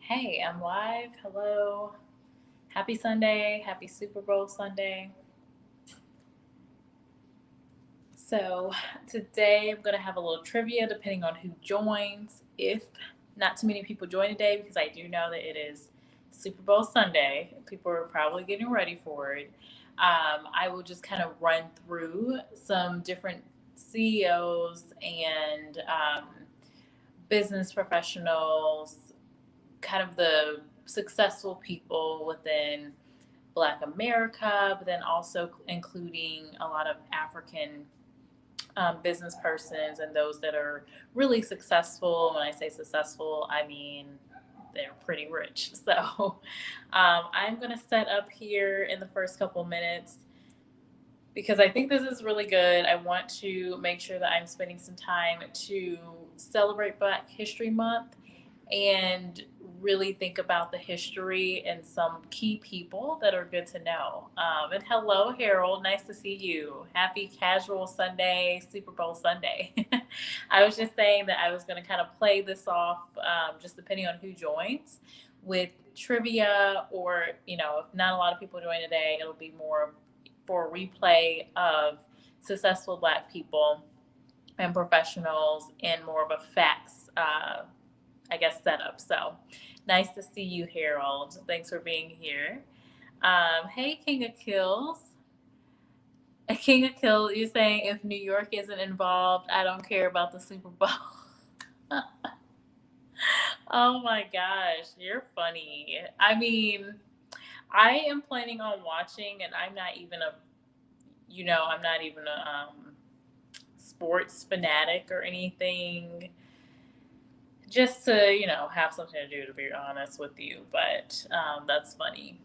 Hey, I'm live. Hello. Happy Sunday. Happy Super Bowl Sunday. So, today I'm going to have a little trivia depending on who joins. If not too many people join today, because I do know that it is Super Bowl Sunday, people are probably getting ready for it. I will just kind of run through some different CEOs and business professionals, kind of the successful people within Black America, but then also including a lot of African business persons and those that are really successful. When I say successful, I mean they're pretty rich. So I'm going to set up here in the first couple minutes because I think this is really good. I want to make sure that I'm spending some time to celebrate Black History Month and really think about the history and some key people that are good to know. And hello, Harold. Nice to see you. Happy Casual Sunday, Super Bowl Sunday. I was just saying that I was going to kind of play this off, just depending on who joins, with trivia, or, if not a lot of people join today, it'll be more for a replay of successful Black people and professionals and more of a facts setup. So nice to see you, Harold. Thanks for being here. Hey, King of Kills. King of Kills, you're saying if New York isn't involved, I don't care about the Super Bowl. Oh my gosh, you're funny. I mean, I am planning on watching, and I'm not even a sports fanatic or anything. Just to, have something to do, to be honest with you. But that's funny.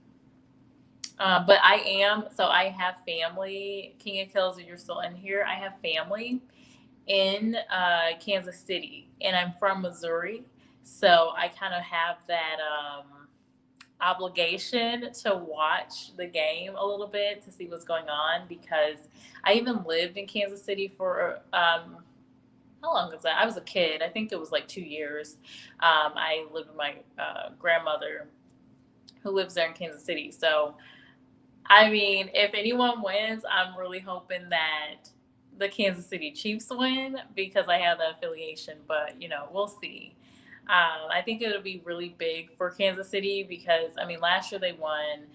But I have family, King of Kills, if you're still in here, I have family in Kansas City, and I'm from Missouri. So I kind of have that obligation to watch the game a little bit to see what's going on, because I even lived in Kansas City for how long was that? I was a kid. I think it was like 2 years. I lived with my grandmother who lives there in Kansas City. So, I mean, if anyone wins, I'm really hoping that the Kansas City Chiefs win, because I have that affiliation. But, we'll see. I think it'll be really big for Kansas City because, I mean, last year they won,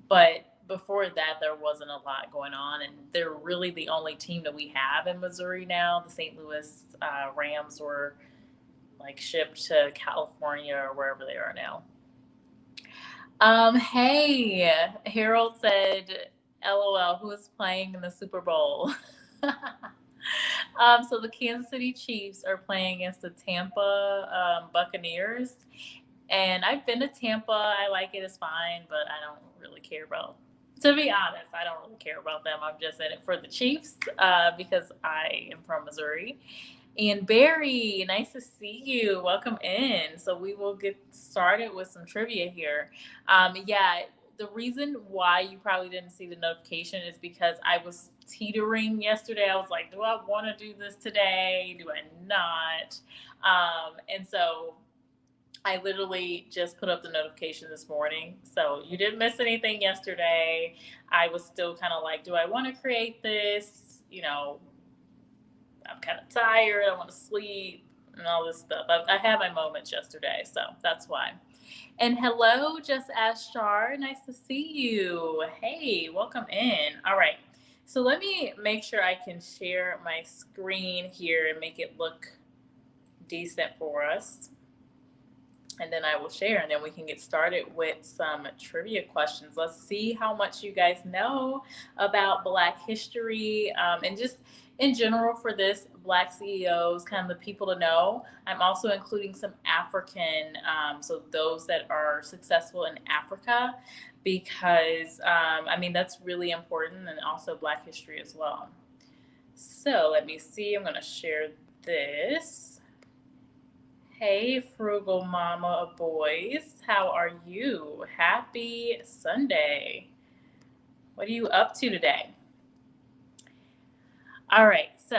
but before that, there wasn't a lot going on, and they're really the only team that we have in Missouri now. The St. Louis Rams were shipped to California or wherever they are now. Hey, Harold said, LOL, who is playing in the Super Bowl? So the Kansas City Chiefs are playing against the Tampa Buccaneers. And I've been to Tampa. I like it. It's fine, but I don't really care about, to be honest, I don't really care about them. I'm just in it for the Chiefs because I am from Missouri. And Barry, nice to see you. Welcome in. So we will get started with some trivia here. The reason why you probably didn't see the notification is because I was teetering yesterday. I was like, do I want to do this today? Do I not? And so I literally just put up the notification this morning. So you didn't miss anything yesterday. I was still kind of like, do I want to create this? I'm kind of tired. I want to sleep and all this stuff. I had my moments yesterday, so that's why. And hello, Just Ask Char. Nice to see you. Hey, welcome in. All right. So let me make sure I can share my screen here and make it look decent for us. And then I will share, and then we can get started with some trivia questions. Let's see how much you guys know about Black history, and just in general for this, Black CEOs, kind of the people to know. I'm also including some African, so those that are successful in Africa, because, that's really important, and also Black history as well. So let me see. I'm going to share this. Hey, frugal mama of boys. How are you? Happy Sunday. What are you up to today? All right. So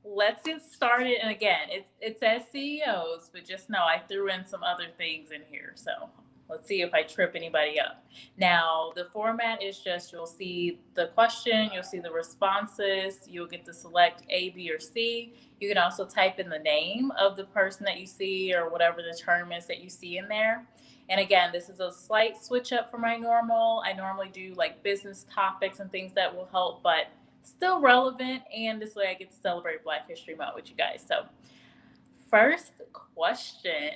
let's get started. And again, it says CEOs, but just know I threw in some other things in here. So let's see if I trip anybody up. Now, the format is just you'll see the question, you'll see the responses, you'll get to select A, B, or C. You can also type in the name of the person that you see or whatever the term is that you see in there. And again, this is a slight switch up from my normal. I normally do like business topics and things that will help, but still relevant. And this way I get to celebrate Black History Month with you guys. So first question.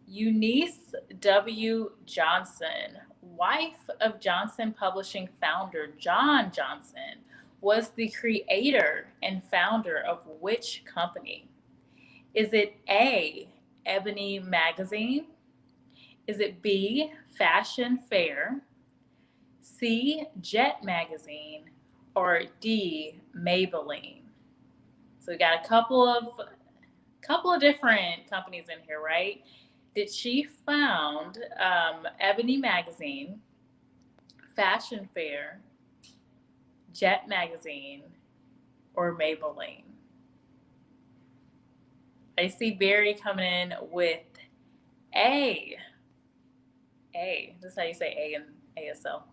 Eunice W. Johnson, wife of Johnson Publishing founder John Johnson, was the creator and founder of which company? Is it A, Ebony Magazine? Is it B, Fashion Fair? C, Jet Magazine? Or D, Maybelline? So we got a couple of different companies in here, right? Did she found Ebony Magazine, Fashion Fair, Jet Magazine, or Maybelline? I see Barry coming in with A. This is how you say A in ASL.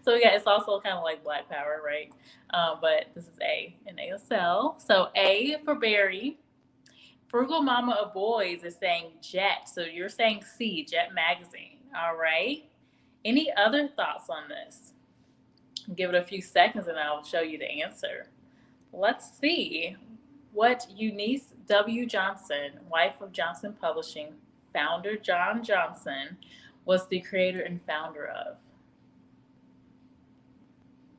So yeah, it's also kind of like Black Power, right? But this is A in ASL. So A for Barry. Frugal Mama of Boys is saying Jet. So you're saying C, Jet Magazine. All right. Any other thoughts on this? Give it a few seconds and I'll show you the answer. Let's see what Eunice W. Johnson, wife of Johnson Publishing, founder John Johnson, was the creator and founder of.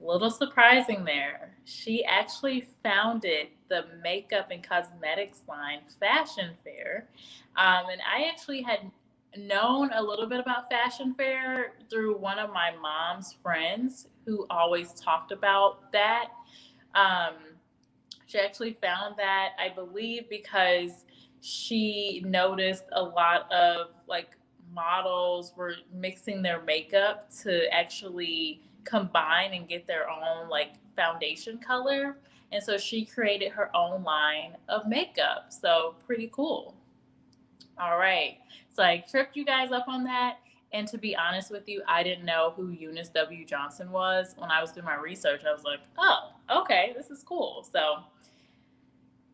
Little surprising there. She actually founded the makeup and cosmetics line Fashion Fair. And I actually had known a little bit about Fashion Fair through one of my mom's friends who always talked about that. She actually found that, I believe, because she noticed a lot of like models were mixing their makeup to actually combine and get their own like foundation color. And so she created her own line of makeup. So pretty cool. All right. So I tripped you guys up on that. And to be honest with you, I didn't know who Eunice W. Johnson was. When I was doing my research, I was like, oh, okay, this is cool. So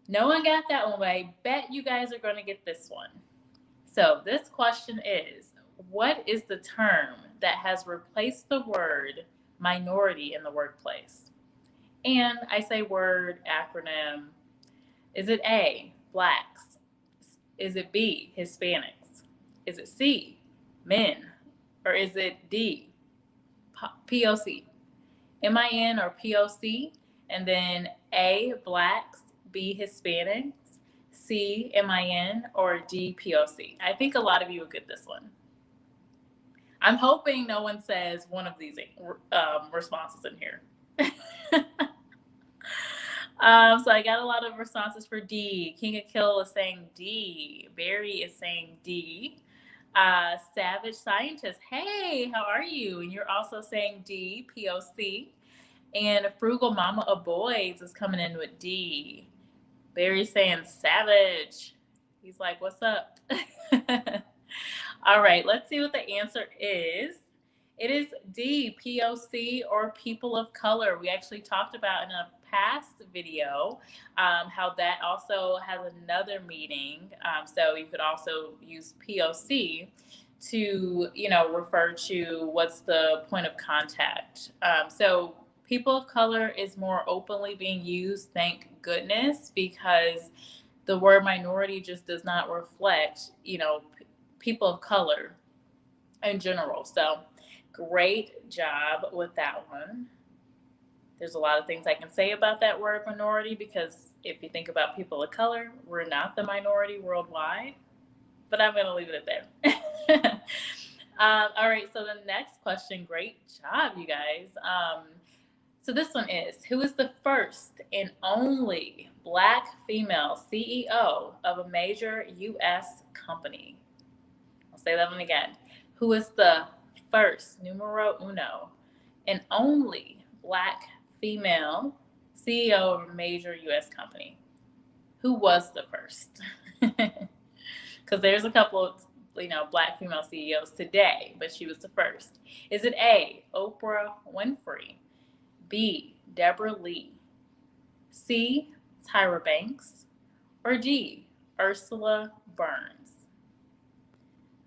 no one got that one, but I bet you guys are going to get this one. So this question is, what is the term that has replaced the word minority in the workplace? And I say word, acronym. Is it A, Blacks? Is it B, Hispanics? Is it C, men? Or is it D, POC? MIN or POC? And then A, Blacks, B, Hispanics, C, MIN, or D, POC? I think a lot of you will get this one. I'm hoping no one says one of these responses in here. So I got a lot of responses for D. King of Kill is saying D. Barry is saying D. Savage Scientist, hey, how are you? And you're also saying D, POC. And Frugal Mama of Boys is coming in with D. Barry's saying Savage. He's like, what's up? All right, let's see what the answer is. It is D, POC, or people of color. We actually talked about in a past video how that also has another meaning. So you could also use POC to, refer to what's the point of contact. So people of color is more openly being used, thank goodness, because the word minority just does not reflect, people of color in general. So great job with that one. There's a lot of things I can say about that word minority, because if you think about people of color, we're not the minority worldwide, but I'm going to leave it at there. All right, so the next question, great job, you guys. So this one is, who is the first and only Black female CEO of a major U.S. company? I'll say that one again. Who is the first, numero uno, and only Black female CEO of a major U.S. company. Who was the first? Because there's a couple of, Black female CEOs today, but she was the first. Is it A, Oprah Winfrey, B, Deborah Lee, C, Tyra Banks, or D, Ursula Burns?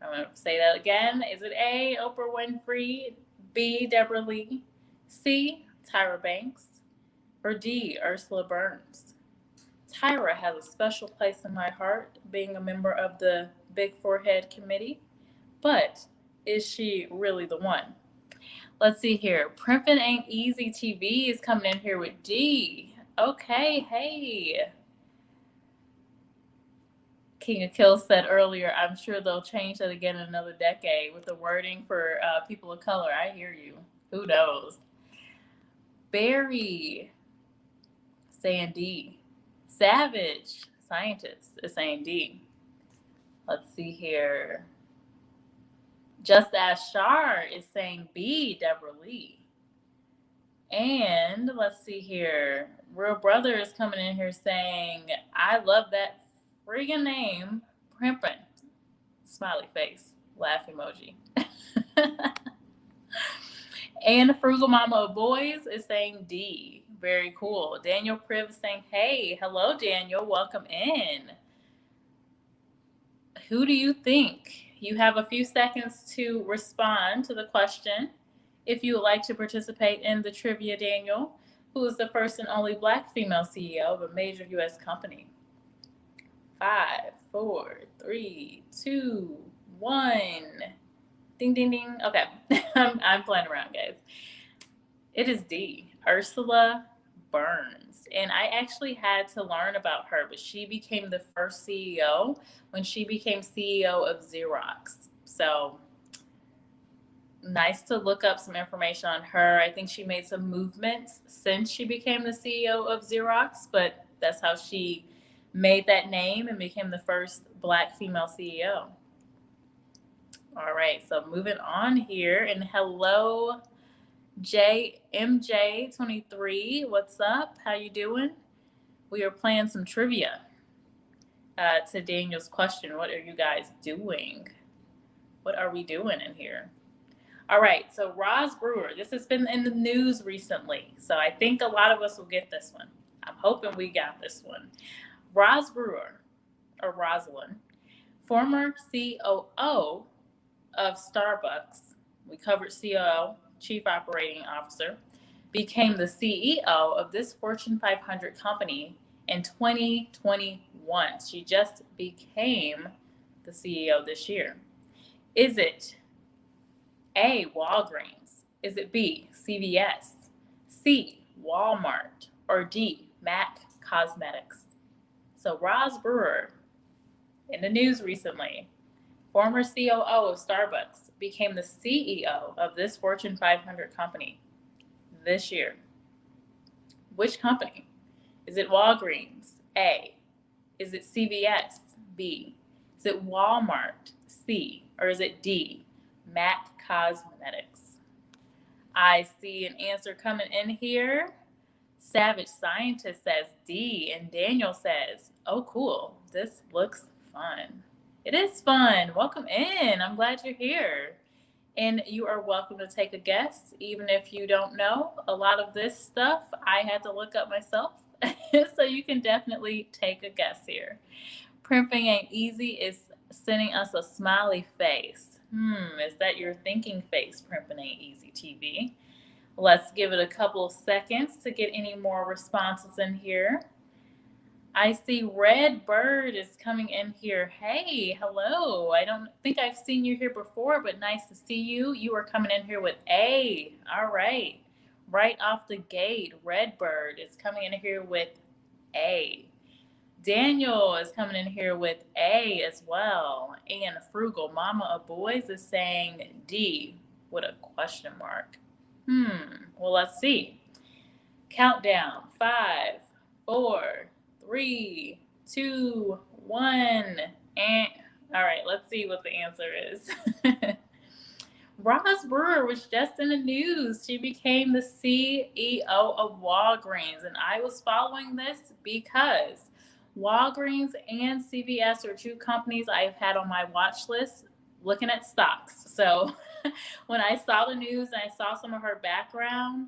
I'm going to say that again. Is it A, Oprah Winfrey, B, Deborah Lee, C, Tyra Banks, or D, Ursula Burns? Tyra has a special place in my heart, being a member of the Big Forehead Committee, but is she really the one? Let's see here. Primpin' Ain't Easy TV is coming in here with D. Okay, hey. King of Kill said earlier, I'm sure they'll change that again in another decade with the wording for people of color. I hear you. Who knows? Barry saying D. Savage Scientist is saying D. Let's see here. Just As Shar is saying B, Deborah Lee. And let's see here. Real Brother is coming in here saying, I love that friggin' name, Primpin'. Smiley face, laugh emoji. And Frugal Mama of Boys is saying D. Very cool. Daniel Priv is saying, hey, hello, Daniel. Welcome in. Who do you think? You have a few seconds to respond to the question. If you would like to participate in the trivia, Daniel, who is the first and only Black female CEO of a major U.S. company? 5, 4, 3, 2, 1. Ding, ding, ding. Okay, I'm playing around, guys. It is D, Ursula Burns. And I actually had to learn about her, but she became the first CEO when she became CEO of Xerox. So nice to look up some information on her. I think she made some movements since she became the CEO of Xerox, but that's how she made that name and became the first Black female CEO. All right, so moving on here. And hello, JMJ23, what's up? How you doing? We are playing some trivia to Daniel's question. What are you guys doing? What are we doing in here? All right, so Roz Brewer. This has been in the news recently, so I think a lot of us will get this one. I'm hoping we got this one. Roz Brewer, or Rosalind, former COO of Starbucks. We covered COO, Chief Operating Officer, became the CEO of this Fortune 500 company in 2021. She just became the CEO this year. Is it A, Walgreens? Is it B, CVS, C, Walmart, or D, MAC Cosmetics? So Roz Brewer, in the news recently, former COO of Starbucks, became the CEO of this Fortune 500 company this year. Which company? Is it Walgreens? A. Is it CVS? B. Is it Walmart? C. Or is it D, MAC Cosmetics? I see an answer coming in here. Savage Scientist says D, and Daniel says, oh, cool. This looks fun. It is fun. Welcome in. I'm glad you're here. And you are welcome to take a guess, even if you don't know a lot of this stuff. I had to look up myself, so you can definitely take a guess here. Primping Ain't Easy is sending us a smiley face. Is that your thinking face, Primping Ain't Easy TV? Let's give it a couple of seconds to get any more responses in here. I see Red Bird is coming in here. Hey, hello. I don't think I've seen you here before, but nice to see you. You are coming in here with A. All right. Right off the gate, Red Bird is coming in here with A. Daniel is coming in here with A as well. And Frugal Mama of Boys is saying D with a question mark. Well, let's see. Countdown. 5, 4, 3, 2, 1. And all right, let's see what the answer is. Roz Brewer was just in the news. She became the CEO of Walgreens, and I was following this because Walgreens and CVS are two companies I've had on my watch list looking at stocks. So when I saw the news and I saw some of her background,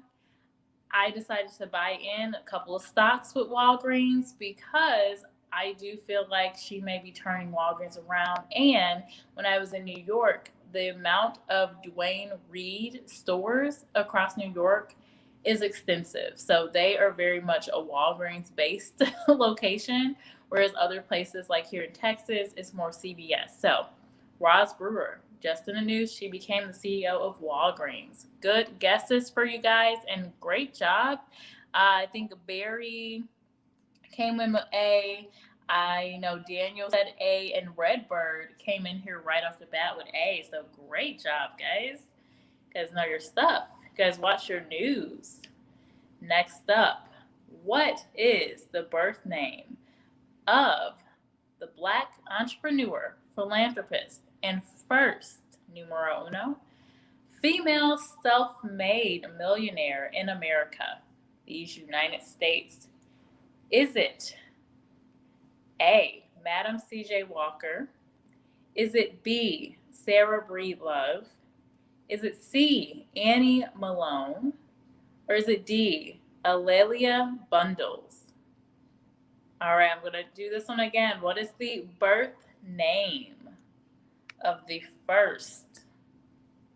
I decided to buy in a couple of stocks with Walgreens because I do feel like she may be turning Walgreens around. And when I was in New York, the amount of Dwayne Reed stores across New York is extensive. So they are very much a Walgreens based location, whereas other places like here in Texas, it's more CVS. So Roz Brewer, just in the news, she became the CEO of Walgreens. Good guesses for you guys and great job. I think Barry came in with A. I know Daniel said A, and Redbird came in here right off the bat with A. So great job, guys. You guys know your stuff. You guys watch your news. Next up, what is the birth name of the Black entrepreneur, philanthropist, and first, numero uno, female self-made millionaire in America, these United States? Is it A, Madam C.J. Walker? Is it B, Sarah Breedlove? Is it C, Annie Malone? Or is it D, Alelia Bundles? All right, I'm going to do this one again. What is the birth name of the first,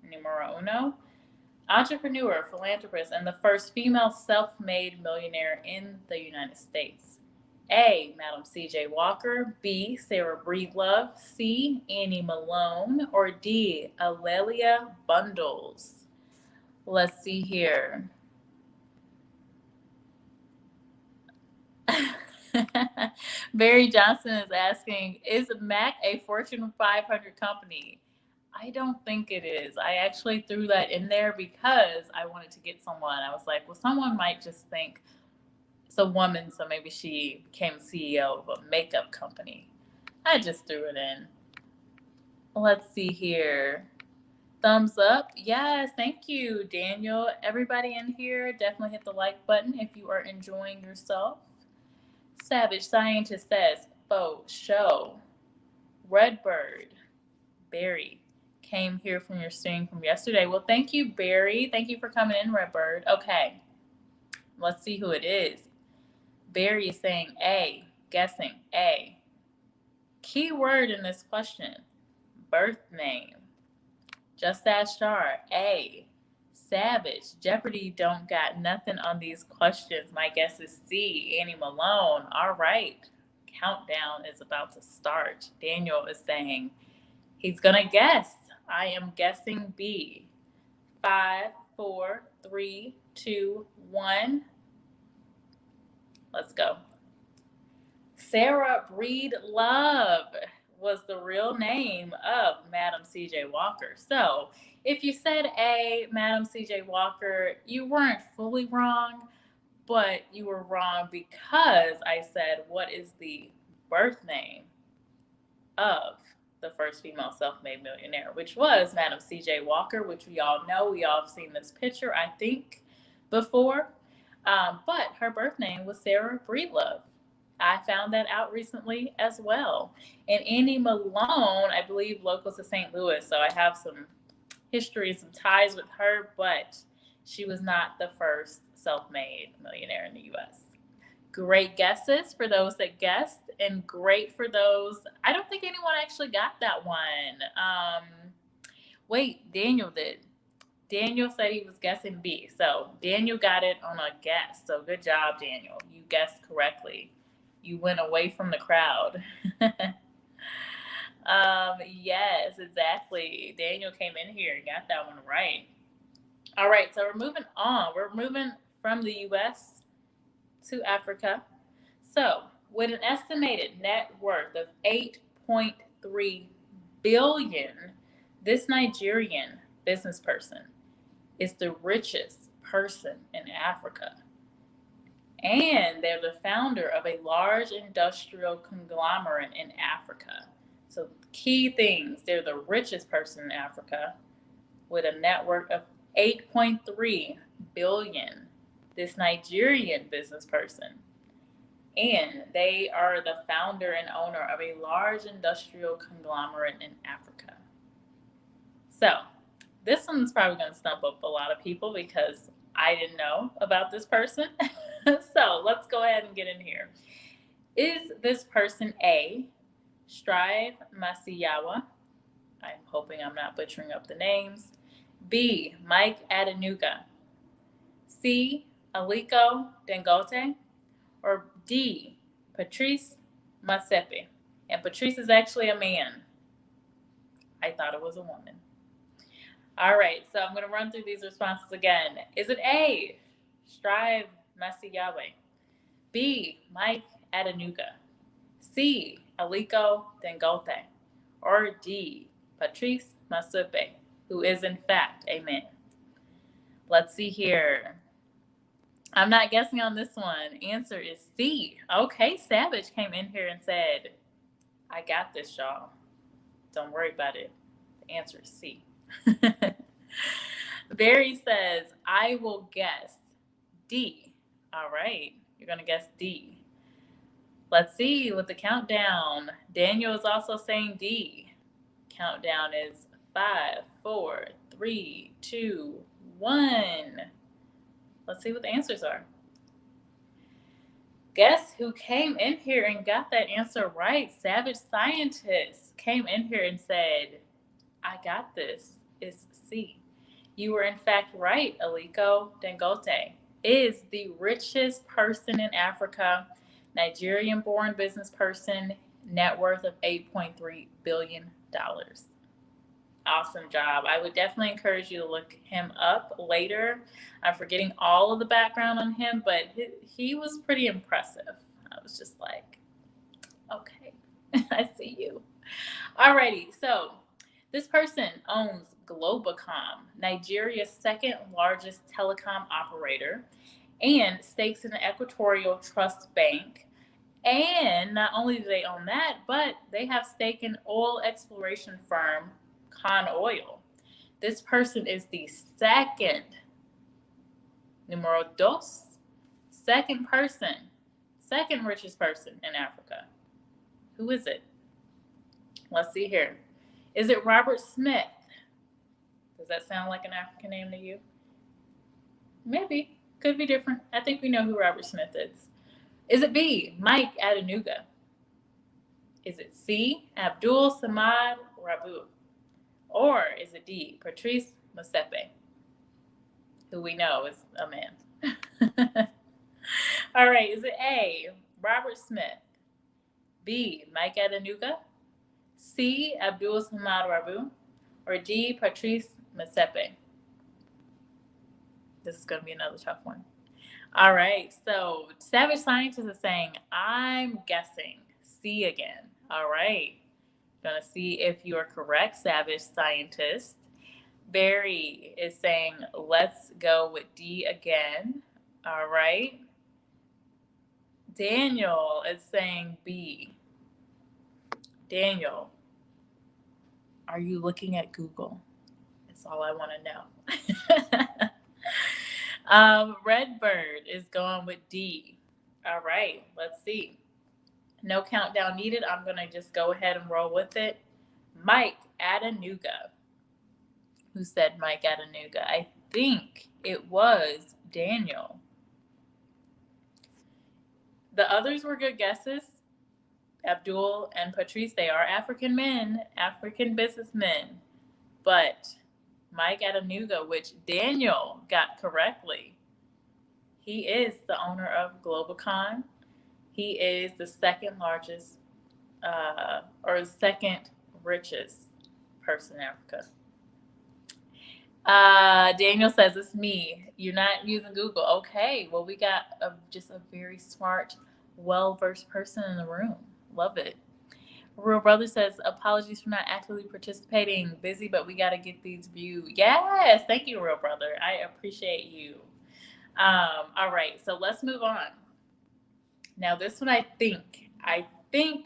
numero uno, entrepreneur, philanthropist, and the first female self-made millionaire in the United States? A, Madam C.J. Walker. B, Sarah Breedlove. C, Annie Malone. Or D, Alelia Bundles? Let's see here. Barry Johnson is asking, is Mac a Fortune 500 company? I don't think it is. I actually threw that in there because I wanted to get someone. I was like, well, someone might just think it's a woman, so maybe she became CEO of a makeup company. I just threw it in. Let's see here. Thumbs up. Yes, thank you, Daniel. Everybody in here, definitely hit the like button if you are enjoying yourself. Savage Scientist says, faux show. Redbird. Barry came here from your stream from yesterday. Well, thank you, Barry. Thank you for coming in, Redbird. Okay, let's see who it is. Barry is saying A, guessing A. Key word in this question, birth name. Just Ask Char, A. Savage. Jeopardy don't got nothing on these questions. My guess is C, Annie Malone. All right. Countdown is about to start. Daniel is saying he's going to guess. I am guessing B. 5, 4, 3, 2, 1. Let's go. Sarah Breedlove was the real name of Madam C.J. Walker. So if you said A, Madam C.J. Walker, you weren't fully wrong, but you were wrong because I said, what is the birth name of the first female self-made millionaire, which was Madam C.J. Walker, which we all know. We all have seen this picture, I think, before. But her birth name was Sarah Breedlove. I found that out recently as well. And Annie Malone, I believe, local to St. Louis. So I have some history, some ties with her, but she was not the first self-made millionaire in the U.S. Great guesses for those that guessed, and great for those. I don't think anyone actually got that one. Wait, Daniel did. Daniel said he was guessing B. So Daniel got it on a guess. So good job, Daniel. You guessed correctly. You went away from the crowd. Yes, exactly. Daniel came in here and got that one right. All right, so we're moving on. We're moving from the U.S. to Africa. So with an estimated net worth of $8.3 billion, this Nigerian business person is the richest person in Africa. And they're the founder of a large industrial conglomerate in Africa. So key things, they're the richest person in Africa. with a net worth of 8.3 billion. This Nigerian business person. And they are the founder and owner of a large industrial conglomerate in Africa. So, this one's probably going to stump up a lot of people because I didn't know about this person. So, let's go ahead and get in here. Is this person A, Strive Masiyawa? I'm hoping I'm not butchering up the names. B, Mike Adenuga. C, Aliko Dangote. Or D, Patrice Motsepe. And Patrice is actually a man. I thought it was a woman. All right, so I'm going to run through these responses again. Is it A, Strive Masiyawe? B, Mike Adenuga? C, Aliko Dangote? Or D, Patrice Motsepe, who is in fact a man? Let's see here. I'm not guessing on this one. Answer is C. Okay, Savage came in here and said, I got this, y'all. Don't worry about it. The answer is C. Barry says, I will guess D. All right, you're going to guess D. Let's see with the countdown. Daniel is also saying D. Countdown is 5, 4, 3, 2, 1. Let's see what the answers are. Guess who came in here and got that answer right? Savage Scientist came in here and said, I got this. It's C. You were in fact right. Aliko Dangote is the richest person in Africa, Nigerian-born business person, net worth of $8.3 billion. Awesome job. I would definitely encourage you to look him up later. I'm forgetting all of the background on him, but he was pretty impressive. I was just like, okay, I see you. Alrighty, so this person owns Globacom, Nigeria's second largest telecom operator, and stakes in the Equatorial Trust Bank. And not only do they own that, but they have stake in oil exploration firm Con Oil. This person is the second, numero dos, second richest person in Africa. Who is it? Let's see here. Is it Robert Smith? Does that sound like an African name to you? Maybe. Could be different. I think we know who Robert Smith is. Is it B, Mike Adenuga? Is it C, Abdul Samad Rabu? Or is it D, Patrice Motsepe, who we know is a man? All right, is it A, Robert Smith? B, Mike Adenuga? C, Abdul Samad Rabu? Or D, Patrice Motsepe? This is going to be another tough one. All right, so Savage Scientist is saying, I'm guessing C again. All right. Going to see if you are correct, Savage Scientist. Barry is saying, let's go with D again. All right. Daniel is saying B. Daniel, are you looking at Google? That's all I want to know. Redbird is going with D. All right, let's see. No countdown needed. I'm going to just go ahead and roll with it. Mike Adenuga. Who said Mike Adenuga? I think it was Daniel. The others were good guesses. Abdul and Patrice, they are African men, African businessmen. But Mike Adenuga, which Daniel got correctly, he is the owner of Globacom. He is the second largest, or second richest person in Africa. Daniel says, it's me. You're not using Google. Okay, well, we got just a very smart, well-versed person in the room. Love it. Real Brother says, apologies for not actively participating. Busy, but we got to get these views. Yes, thank you, Real Brother. I appreciate you. All right, so let's move on. Now, this one I think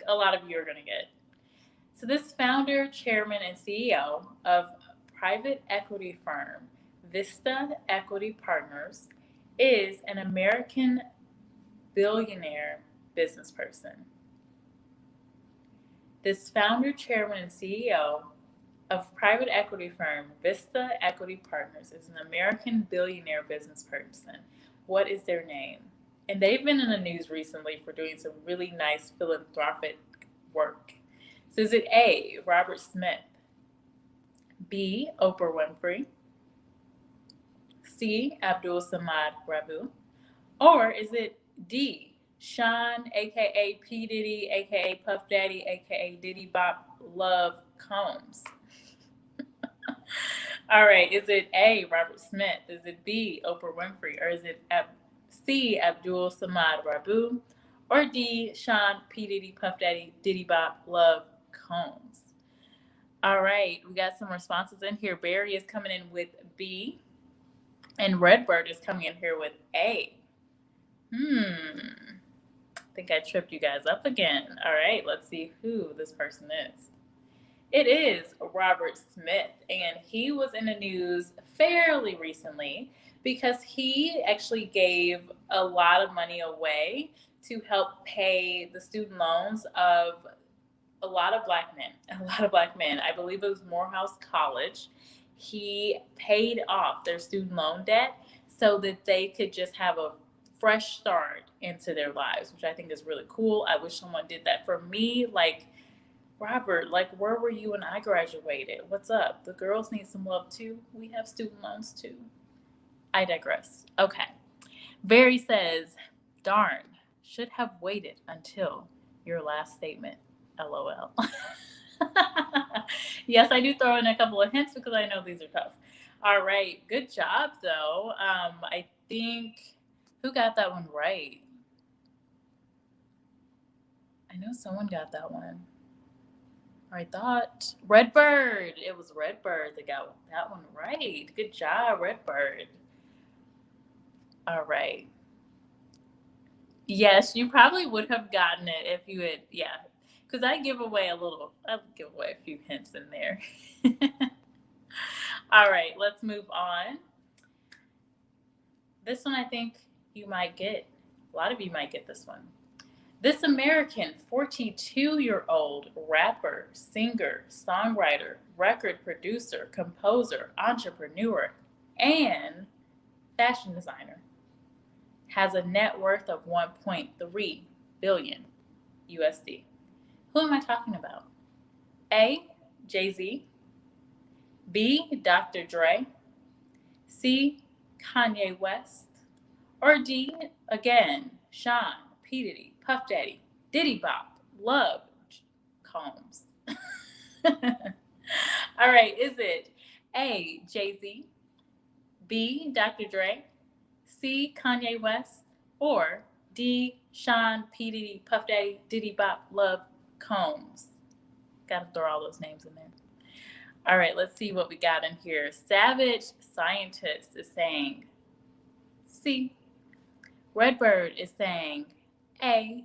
a lot of you are going to get. So this founder, chairman, and CEO of private equity firm Vista Equity Partners is an American billionaire business person. This founder, chairman, and CEO of private equity firm Vista Equity Partners is an American billionaire business person. What is their name? And they've been in the news recently for doing some really nice philanthropic work. So is it A, Robert Smith, B, Oprah Winfrey, C, Abdul Samad Rabu, or is it D, Sean, aka P. Diddy, aka Puff Daddy, aka Diddy Bop Love Combs? All right, is it A, Robert Smith? Is it B, Oprah Winfrey? Or is it C, Abdul Samad Rabu? Or D, Sean, P. Diddy, Puff Daddy, Diddy Bop Love Combs? All right, we got some responses in here. Barry is coming in with B, and Redbird is coming in here with A. I think I tripped you guys up again. All right, let's see who this person is. It is Robert Smith, and he was in the news fairly recently because he actually gave a lot of money away to help pay the student loans of a lot of black men. I believe it was Morehouse College. He paid off their student loan debt so that they could just have a fresh start into their lives, which I think is really cool. I wish someone did that for me. Like, Robert, like, where were you when I graduated? What's up? The girls need some love too. We have student loans too. I digress. Okay. Barry says, darn, should have waited until your last statement. LOL. Yes, I do throw in a couple of hints because I know these are tough. All right. Good job, though. I think, who got that one right? I know someone got that one. I thought Redbird. It was Redbird that got that one right. Good job, Redbird. All right. Yes, you probably would have gotten it if you had, yeah. Because I'll give away a few hints in there. All right, let's move on. This one I think you might get. A lot of you might get this one. This American 42-year-old rapper, singer, songwriter, record producer, composer, entrepreneur, and fashion designer has a net worth of 1.3 billion USD. Who am I talking about? A, Jay-Z, B, Dr. Dre, C, Kanye West, or D, again, Sean, P. Diddy, Puff Daddy, Diddy Bop, Love Combs? All right, is it A, Jay-Z, B, Dr. Dre, C, Kanye West, or D, Sean, P. Diddy, Puff Daddy, Diddy Bop, Love Combs? Gotta throw all those names in there. All right, let's see what we got in here. Savage Scientist is saying C. Redbird is saying A.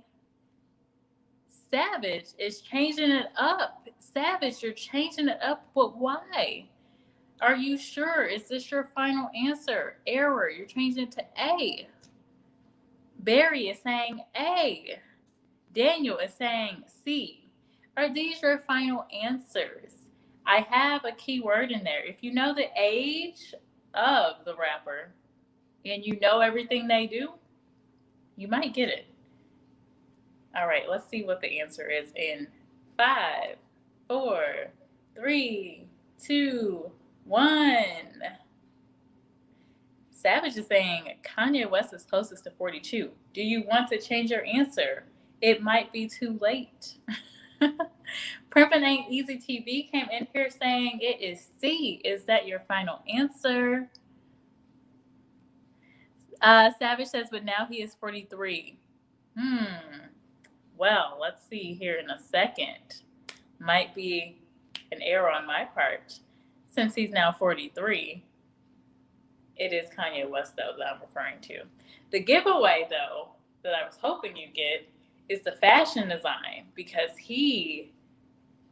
Savage is changing it up. Savage, you're changing it up, but why? Are you sure? Is this your final answer? Error, you're changing it to A. Barry is saying A. Daniel is saying C. Are these your final answers? I have a key word in there. If you know the age of the rapper and you know everything they do, you might get it. All right, let's see what the answer is in 5, 4, 3, 2, 1. Savage is saying Kanye West is closest to 42. Do you want to change your answer? It might be too late. Primpin' Ain't Easy TV came in here saying it is C. Is that your final answer? Savage says, but now he is 43. Well, let's see here in a second. Might be an error on my part. Since he's now 43, it is Kanye West, though, that I'm referring to. The giveaway, though, that I was hoping you'd get is the fashion design, because he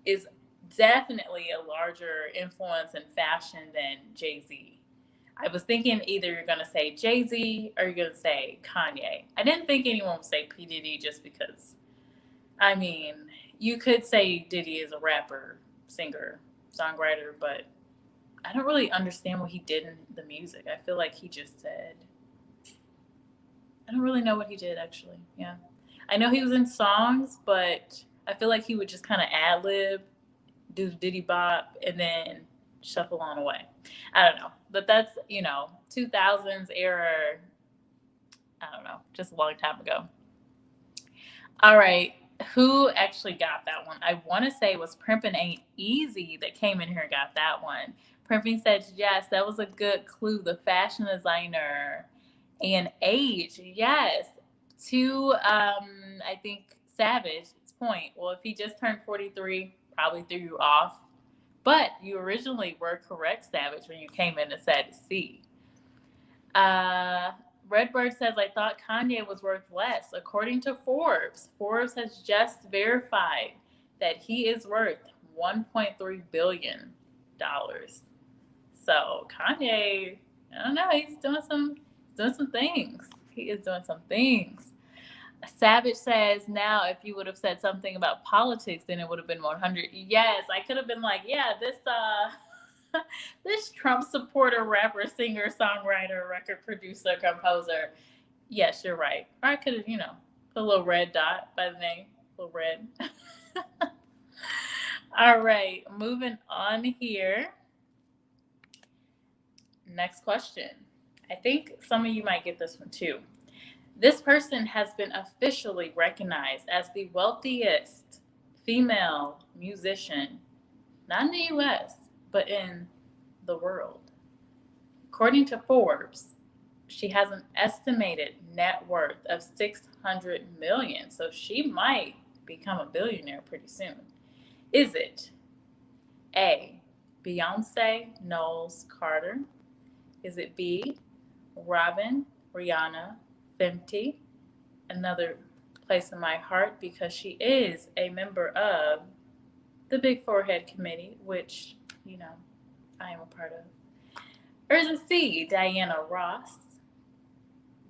is definitely a larger influence in fashion than Jay-Z. I was thinking either you're going to say Jay-Z or you're going to say Kanye. I didn't think anyone would say P. Diddy just because, I mean, you could say Diddy is a rapper, singer, songwriter, but I don't really understand what he did in the music. I feel like he just said, I don't really know what he did, actually. Yeah. I know he was in songs, but I feel like he would just kind of ad-lib, do Diddy Bop, and then shuffle on away. I don't know. But that's, 2000s era, I don't know, just a long time ago. All right. Who actually got that one? I want to say it was Primpin' Ain't Easy that came in here and got that one. Primpin said, yes, that was a good clue. The fashion designer and age. Yes. To, I think, Savage's point. Well, if he just turned 43, probably threw you off. But you originally were correct, Savage, when you came in and said C. Redbird says, I thought Kanye was worth less. According to Forbes, Forbes has just verified that he is worth $1.3 billion. So Kanye, I don't know, he's doing some things. He is doing some things. Savage says, now if you would have said something about politics, then it would have been 100. Yes, I could have been like, yeah, this Trump supporter, rapper, singer, songwriter, record producer, composer. Yes, you're right. Or I could have, put a little red dot by the name. A little red. All right, moving on here. Next question. I think some of you might get this one too. This person has been officially recognized as the wealthiest female musician, not in the U.S., but in the world. According to Forbes, she has an estimated net worth of $600 million, so she might become a billionaire pretty soon. Is it A, Beyonce Knowles Carter? Is it B, Robyn, Rihanna, Fenty, another place in my heart because she is a member of the Big Forehead Committee, which, I am a part of. Or is it C, Diana Ross?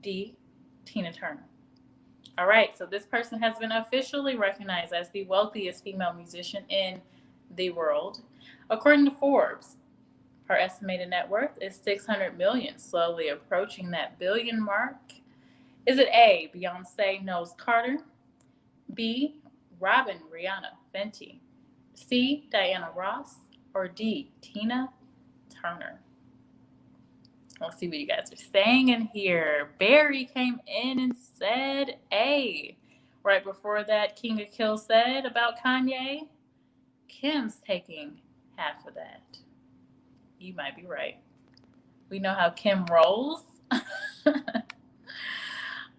D, Tina Turner? All right, so this person has been officially recognized as the wealthiest female musician in the world. According to Forbes, her estimated net worth is $600 million, slowly approaching that billion mark. Is it A, Beyonce Knowles Carter? B, Robyn, Rihanna, Fenty? C, Diana Ross? Or D, Tina Turner? Let's see what you guys are saying in here. Barry came in and said A. Right before that, King of Kill said about Kanye, Kim's taking half of that. You might be right. We know how Kim rolls.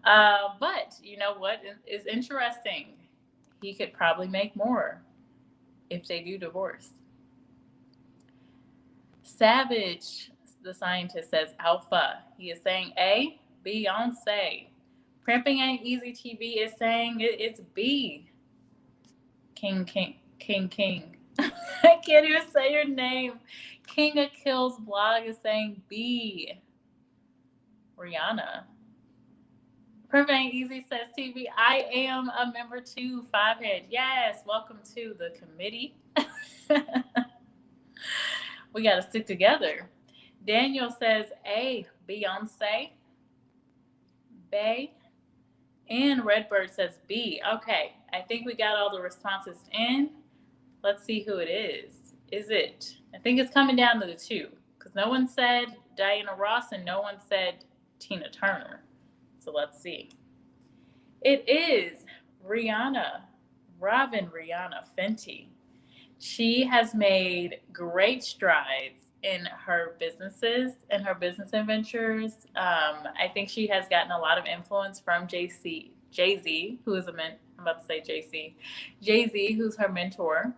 But you know what is interesting? He could probably make more if they do divorce. Savage, the scientist, says alpha. He is saying A, Beyonce. Primping Ain't Easy TV is saying it's B. King. I can't even say your name. King of Kill's blog is saying B. Rihanna. Primping Ain't Easy says TV. I am a member too, Fivehead. Yes, welcome to the committee. We got to stick together. Daniel says A, Beyonce. Bay. And Redbird says B. Okay, I think we got all the responses in. Let's see who it is. Is it? I think it's coming down to the two, because no one said Diana Ross and no one said Tina Turner. So let's see. It is Rihanna, Robyn Rihanna Fenty. She has made great strides in her businesses and her business adventures. I think she has gotten a lot of influence from Jay-Z, who is Jay-Z, who's her mentor.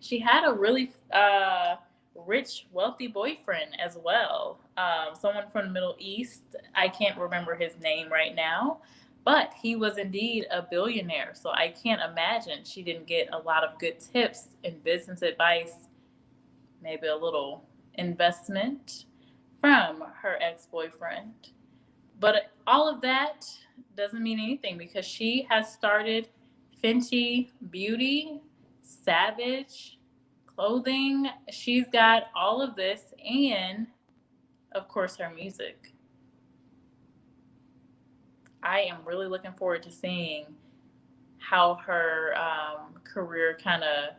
She had a really rich, wealthy boyfriend as well. Someone from the Middle East. I can't remember his name right now, But he was indeed a billionaire. So I can't imagine she didn't get a lot of good tips and business advice, maybe a little investment from her ex-boyfriend. But all of that doesn't mean anything because she has started Fenty Beauty, Savage Clothing. She's got all of this and, of course, her music. I am really looking forward to seeing how her career kind of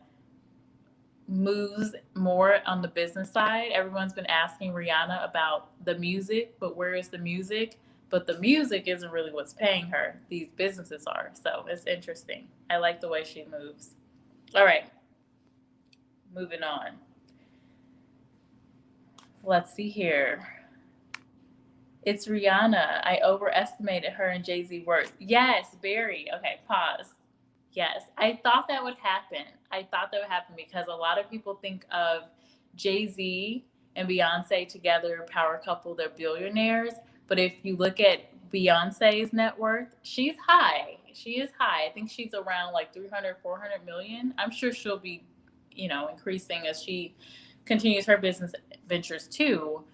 moves more on the business side. Everyone's been asking Rihanna about the music, but where is the music? But the music isn't really what's paying her. These businesses are. So it's interesting. I like the way she moves. All right. Moving on. Let's see here. It's Rihanna. I overestimated her and Jay-Z worth. Yes, very. Okay, pause. Yes, I thought that would happen. Because a lot of people think of Jay-Z and Beyonce together, power couple, they're billionaires. But if you look at Beyonce's net worth, she's high. She is high. I think she's around like 300, 400 million. I'm sure she'll be, increasing as she continues her business ventures too.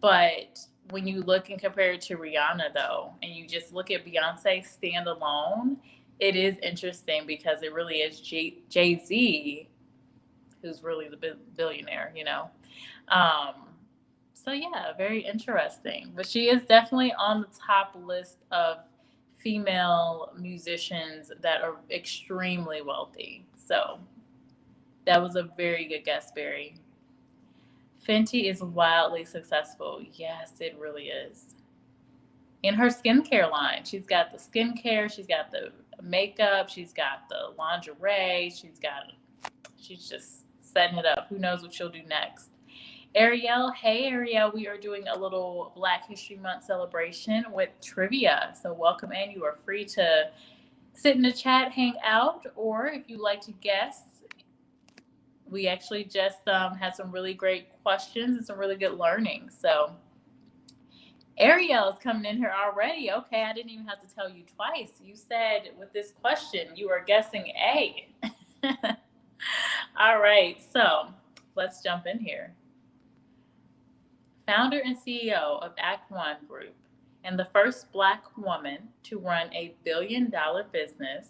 But when you look and compare it to Rihanna, though, and you just look at Beyonce standalone, it is interesting because it really is Jay-Z who's really the billionaire, So, yeah, very interesting. But she is definitely on the top list of female musicians that are extremely wealthy. So that was a very good guess, Barry. Fenty is wildly successful. Yes, it really is. In her skincare line, she's got the skincare, she's got the makeup, she's got the lingerie, she's just setting it up. Who knows what she'll do next? Ariel, hey Ariel, we are doing a little Black History Month celebration with trivia. So welcome in. You are free to sit in the chat, hang out, or if you like to guess, we actually just had some really great questions and some really good learning. So Ariel is coming in here already. Okay, I didn't even have to tell you twice. You said with this question, you are guessing A. All right, so let's jump in here. Founder and CEO of Act One Group and the first Black woman to run a billion-dollar business,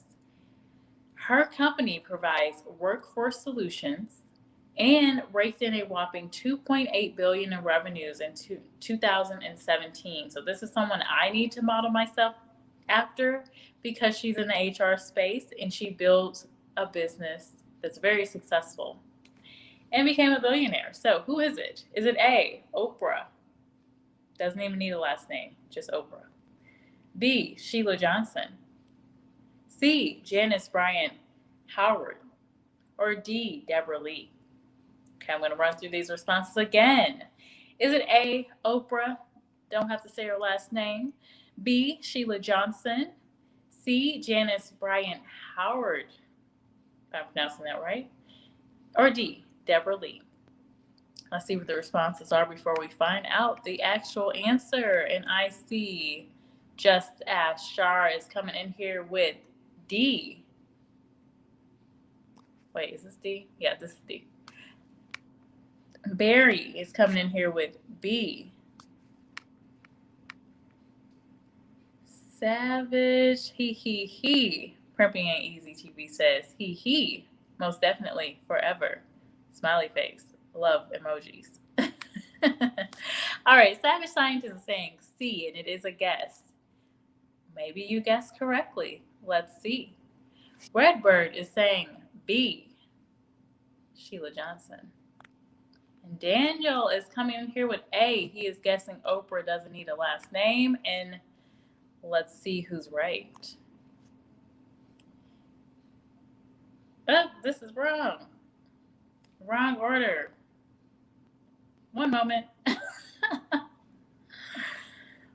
her company provides workforce solutions and raked in a whopping $2.8 billion in revenues in 2017. So this is someone I need to model myself after because she's in the HR space and she built a business that's very successful and became a billionaire. So who is it? Is it A, Oprah? Doesn't even need a last name, just Oprah. B, Sheila Johnson. C, Janice, Bryant, Howroyd. Or D, Deborah Lee. Okay, I'm going to run through these responses again. Is it A, Oprah? Don't have to say her last name. B, Sheila Johnson. C, Janice, Bryant, Howroyd. If I'm pronouncing that right. Or D, Deborah Lee. Let's see what the responses are before we find out the actual answer. And I see Just Ask Shar is coming in here with D. Wait, is this D? Yeah, this is D. Barry is coming in here with B. Savage, he. Primping ain't easy, TV says. He. Most definitely, forever. Smiley face. Love emojis. All right, Savage Scientist is saying C, and it is a guess. Maybe you guessed correctly. Let's see. Redbird is saying B, Sheila Johnson. And Daniel is coming in here with A. He is guessing Oprah doesn't need a last name. And let's see who's right. Oh, this is wrong. Wrong order. One moment.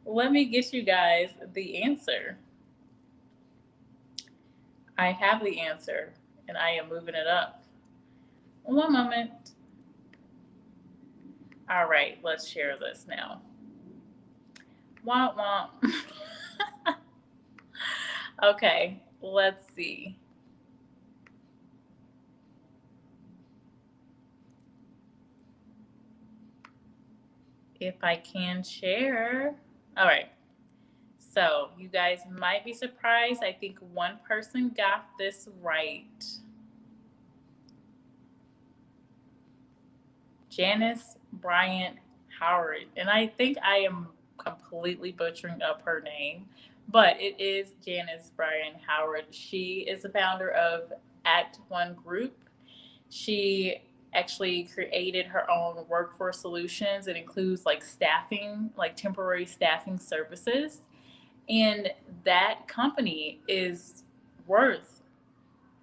Let me get you guys the answer. I have the answer, and I am moving it up. One moment. All right, let's share this now. Womp womp. Okay, let's see. If I can share. All right. So you guys might be surprised. I think one person got this right. Janice Bryant Howroyd. And I think I am completely butchering up her name, but it is Janice Bryant Howroyd. She is the founder of Act One Group. She actually created her own workforce solutions. It includes like staffing, like temporary staffing services. And that company is worth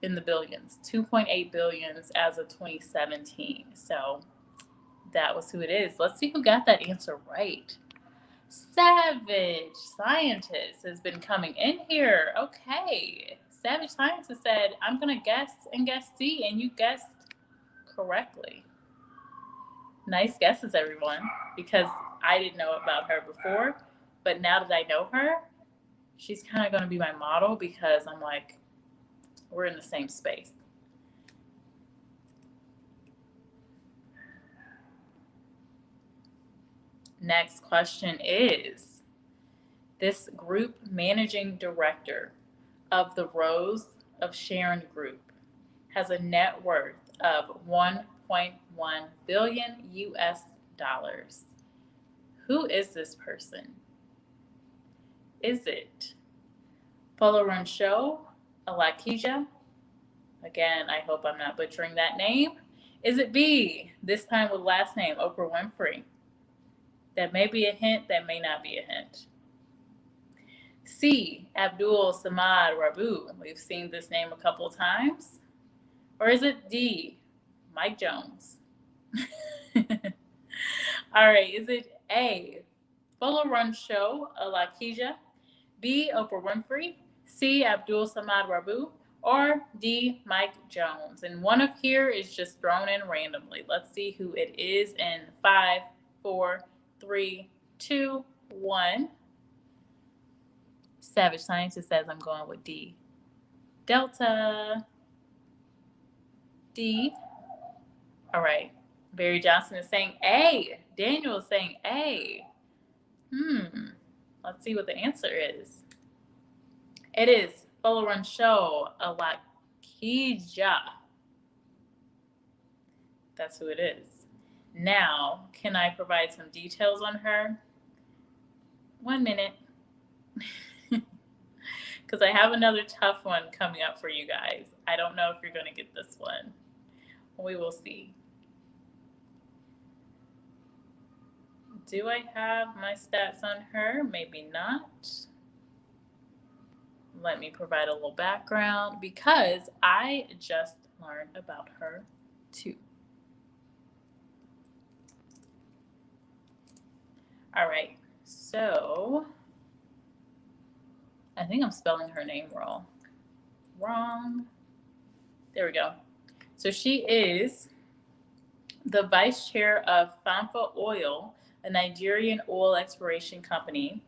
in the billions, 2.8 billions as of 2017. So that was who it is. Let's see who got that answer right. Savage Scientist has been coming in here. Okay. Savage Scientist said, I'm going to guess and guess C, and you guessed correctly. Nice guesses, everyone, because I didn't know about her before, but now that I know her, she's kind of going to be my model because I'm like, we're in the same space. Next question is, this group managing director of the Rose of Sharon Group has a net worth of 1.1 billion US dollars. Who is this person? Is it Folorunsho Alakija? Again, I hope I'm not butchering that name. Is it B, this time with last name, Oprah Winfrey? That may be a hint, that may not be a hint. C, Abdul Samad Rabu. We've seen this name a couple times. Or is it D, Mike Jones? All right, is it A, Folorunsho Alakija, B, Oprah Winfrey, C, Abdul Samad Rabu, or D, Mike Jones? And one of here is just thrown in randomly. Let's see who it is in 5, 4, 3, 2, 1. Savage Scientist says I'm going with D. Delta. D. All right. Barry Johnson is saying A. Daniel is saying A. Let's see what the answer is. It is Folorunsho Alakija. That's who it is. Now, can I provide some details on her? 1 minute. Because I have another tough one coming up for you guys. I don't know if you're going to get this one. We will see. Do I have my stats on her? Maybe not. Let me provide a little background because I just learned about her too. All right, so I think I'm spelling her name wrong. There we go. So she is the vice chair of Famfa Oil, a Nigerian oil exploration company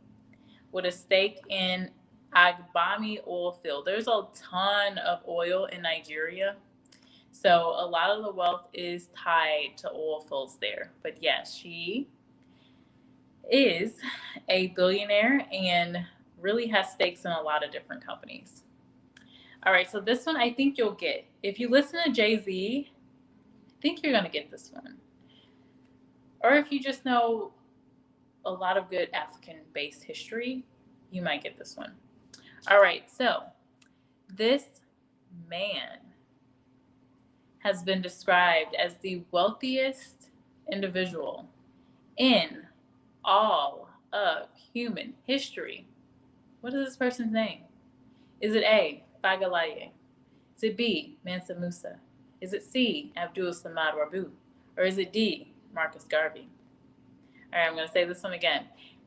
with a stake in Agbami oil field. There's a ton of oil in Nigeria. So a lot of the wealth is tied to oil fields there. But yes, she is a billionaire and really has stakes in a lot of different companies. All right, so this one I think you'll get. If you listen to Jay-Z, I think you're going to get this one. Or if you just know a lot of good African-based history, you might get this one. All right, so this man has been described as the wealthiest individual in all of human history. What is this person's name? Is it A, Fagalaye? Is it B, Mansa Musa? Is it C, Abdul Samad Rabu? Or is it D, Marcus Garvey? All right, I'm going to say this one again.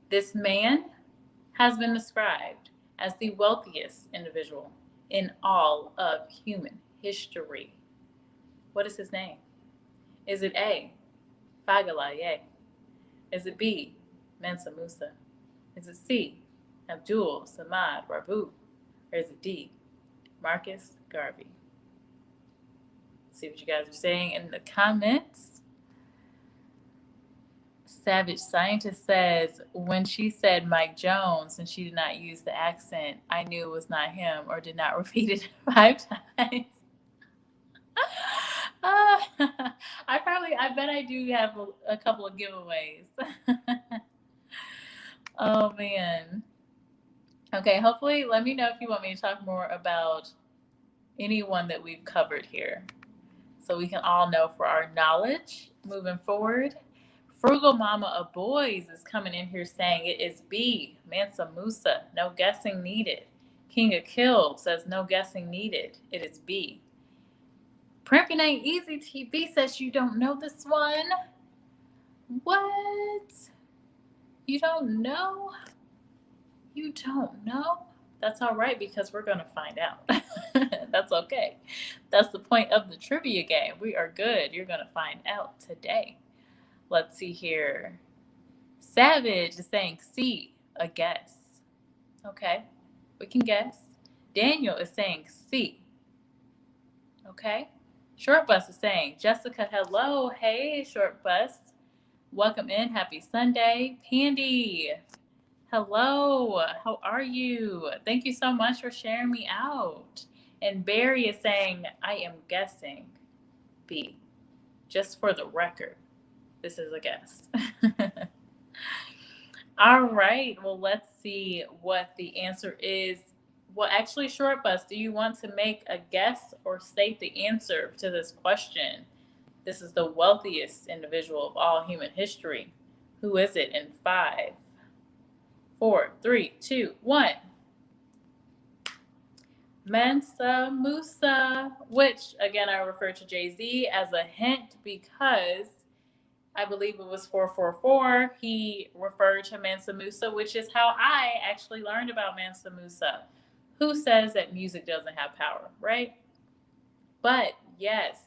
This man has been described as the wealthiest individual in all of human history. What is his name? Is it A, Fagalaye? Is it B, Mansa Musa? Is it C, Abdul Samad Rabu? Or is it D, Marcus Garvey? Let's see what you guys are saying in the comments. Savage Scientist says, when she said Mike Jones and she did not use the accent, I knew it was not him or did not repeat it 5 times. I bet I do have a couple of giveaways. Oh, man. Okay, hopefully, let me know if you want me to talk more about anyone that we've covered here, so we can all know for our knowledge moving forward. Frugal Mama of Boys is coming in here saying it is B, Mansa Musa. No guessing needed. King of Kill says no guessing needed. It is B. Primping Ain't Easy TV says you don't know this one. What? You don't know? You don't know? That's all right, because we're going to find out. That's okay. That's the point of the trivia game. We are good. You're going to find out today. Let's see here. Savage is saying C, a guess. Okay, we can guess. Daniel is saying C. Okay. Short Bus is saying, Jessica, hello. Hey, Short Bus. Welcome in. Happy Sunday. Pandy, hello. How are you? Thank you so much for sharing me out. And Barry is saying, I am guessing B. Just for the record, this is a guess. All right. Well, let's see what the answer is. Well, actually, Short Bus, do you want to make a guess or state the answer to this question? This is the wealthiest individual of all human history. Who is it in 5, 4, 3, 2, 1? Mansa Musa, which, again, I refer to Jay-Z as a hint because I believe it was 444. He referred to Mansa Musa, which is how I actually learned about Mansa Musa. Who says that music doesn't have power, right? But yes,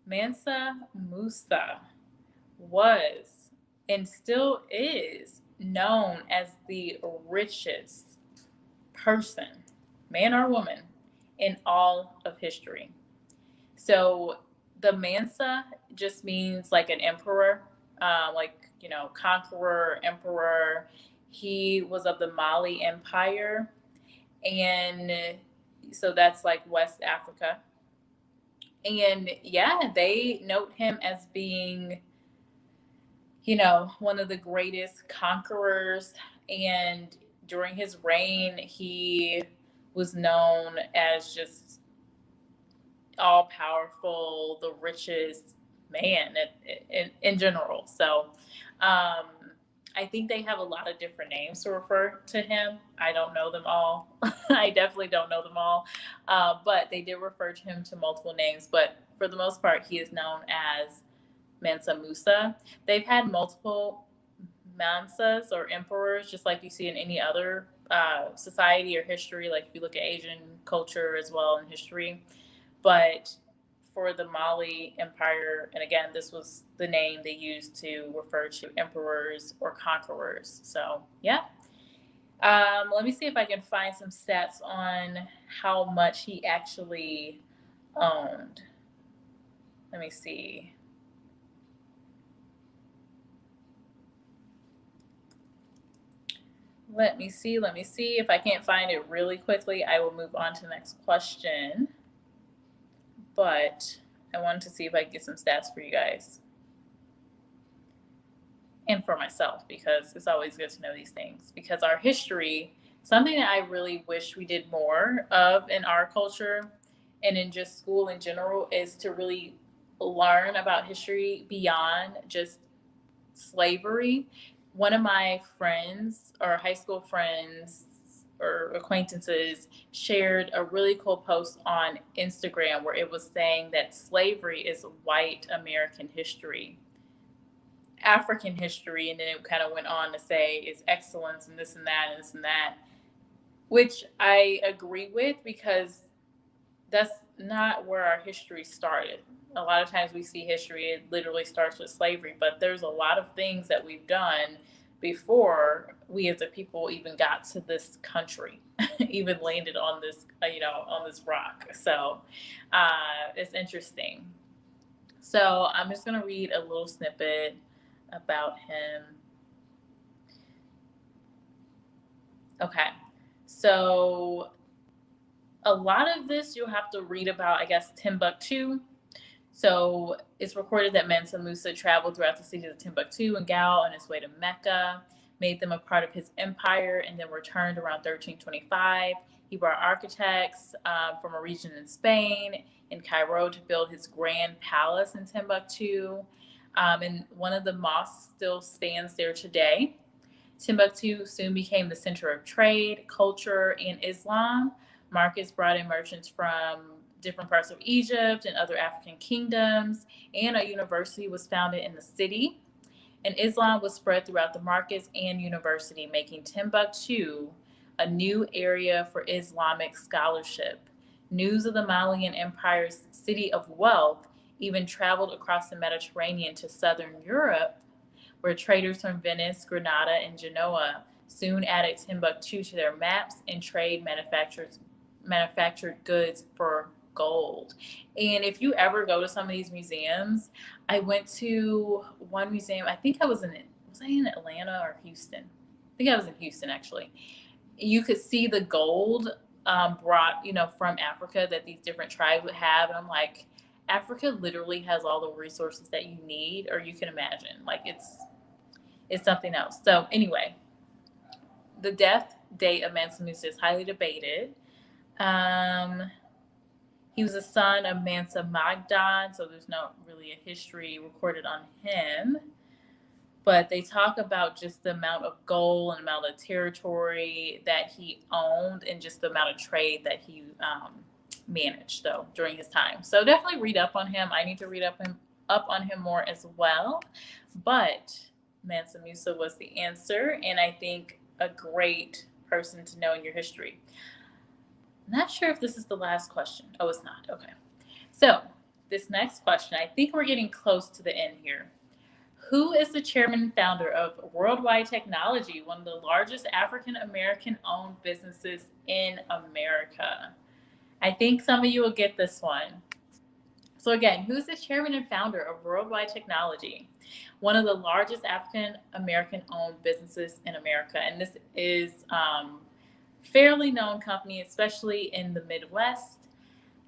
Mansa Musa was and still is known as the richest person, man or woman, in all of history. So the Mansa just means like an emperor, conqueror, emperor. He was of the Mali Empire. And so that's like West Africa. And yeah, they note him as being, one of the greatest conquerors. And during his reign, he was known as just all powerful, the richest man in general. So I think they have a lot of different names to refer to him. I don't know them all. I definitely don't know them all. But they did refer to him to multiple names. But for the most part, he is known as Mansa Musa. They've had multiple Mansas or emperors, just like you see in any other society or history. Like if you look at Asian culture as well in history. But for the Mali Empire, and again, this was the name they used to refer to emperors or conquerors. So, yeah. Let me see if I can find some stats on how much he actually owned. Let me see. Let me see. If I can't find it really quickly, I will move on to the next question. But I wanted to see if I could get some stats for you guys. And for myself, because it's always good to know these things. Because our history, something that I really wish we did more of in our culture and in just school in general, is to really learn about history beyond just slavery. One of my friends, or high school friends or acquaintances, shared a really cool post on Instagram where it was saying that slavery is white American history, African history, and then it kind of went on to say it's excellence and this and that and this and that, which I agree with, because that's not where our history started. A lot of times we see history, it literally starts with slavery, but there's a lot of things that we've done before we as a people even got to this country, even landed on this, on this rock. So it's interesting. So I'm just going to read a little snippet about him. Okay. So a lot of this you'll have to read about, I guess, Timbuktu. So it's recorded that Mansa Musa traveled throughout the cities of Timbuktu and Gao on his way to Mecca, made them a part of his empire, and then returned around 1325. He brought architects from a region in Spain, in Cairo, to build his grand palace in Timbuktu. And one of the mosques still stands there today. Timbuktu soon became the center of trade, culture, and Islam. Markets brought in merchants from different parts of Egypt and other African kingdoms, and a university was founded in the city. And Islam was spread throughout the markets and university, making Timbuktu a new area for Islamic scholarship. News of the Malian Empire's city of wealth even traveled across the Mediterranean to southern Europe, where traders from Venice, Granada, and Genoa soon added Timbuktu to their maps and trade manufactured goods for gold. And if you ever go to some of these museums, I went to one museum, I think I was I in Atlanta or Houston? I think I was in Houston, actually. You could see the gold brought, from Africa that these different tribes would have. And I'm like, Africa literally has all the resources that you need, or you can imagine. Like, it's something else. So anyway, the death date of Mansa Musa is highly debated. He was a son of Mansa Magdan, so there's not really a history recorded on him. But they talk about just the amount of gold and amount of territory that he owned, and just the amount of trade that he managed, though, during his time. So definitely read up on him. I need to read up on him more as well. But Mansa Musa was the answer, and I think a great person to know in your history. Not sure if this is the last question. Oh, it's not. Okay. So this next question, I think we're getting close to the end here. Who is the chairman and founder of Worldwide Technology, one of the largest African-American owned businesses in America? I think some of you will get this one. So again, who's the chairman and founder of Worldwide Technology, one of the largest African-American owned businesses in America? And this is fairly known company, especially in the Midwest.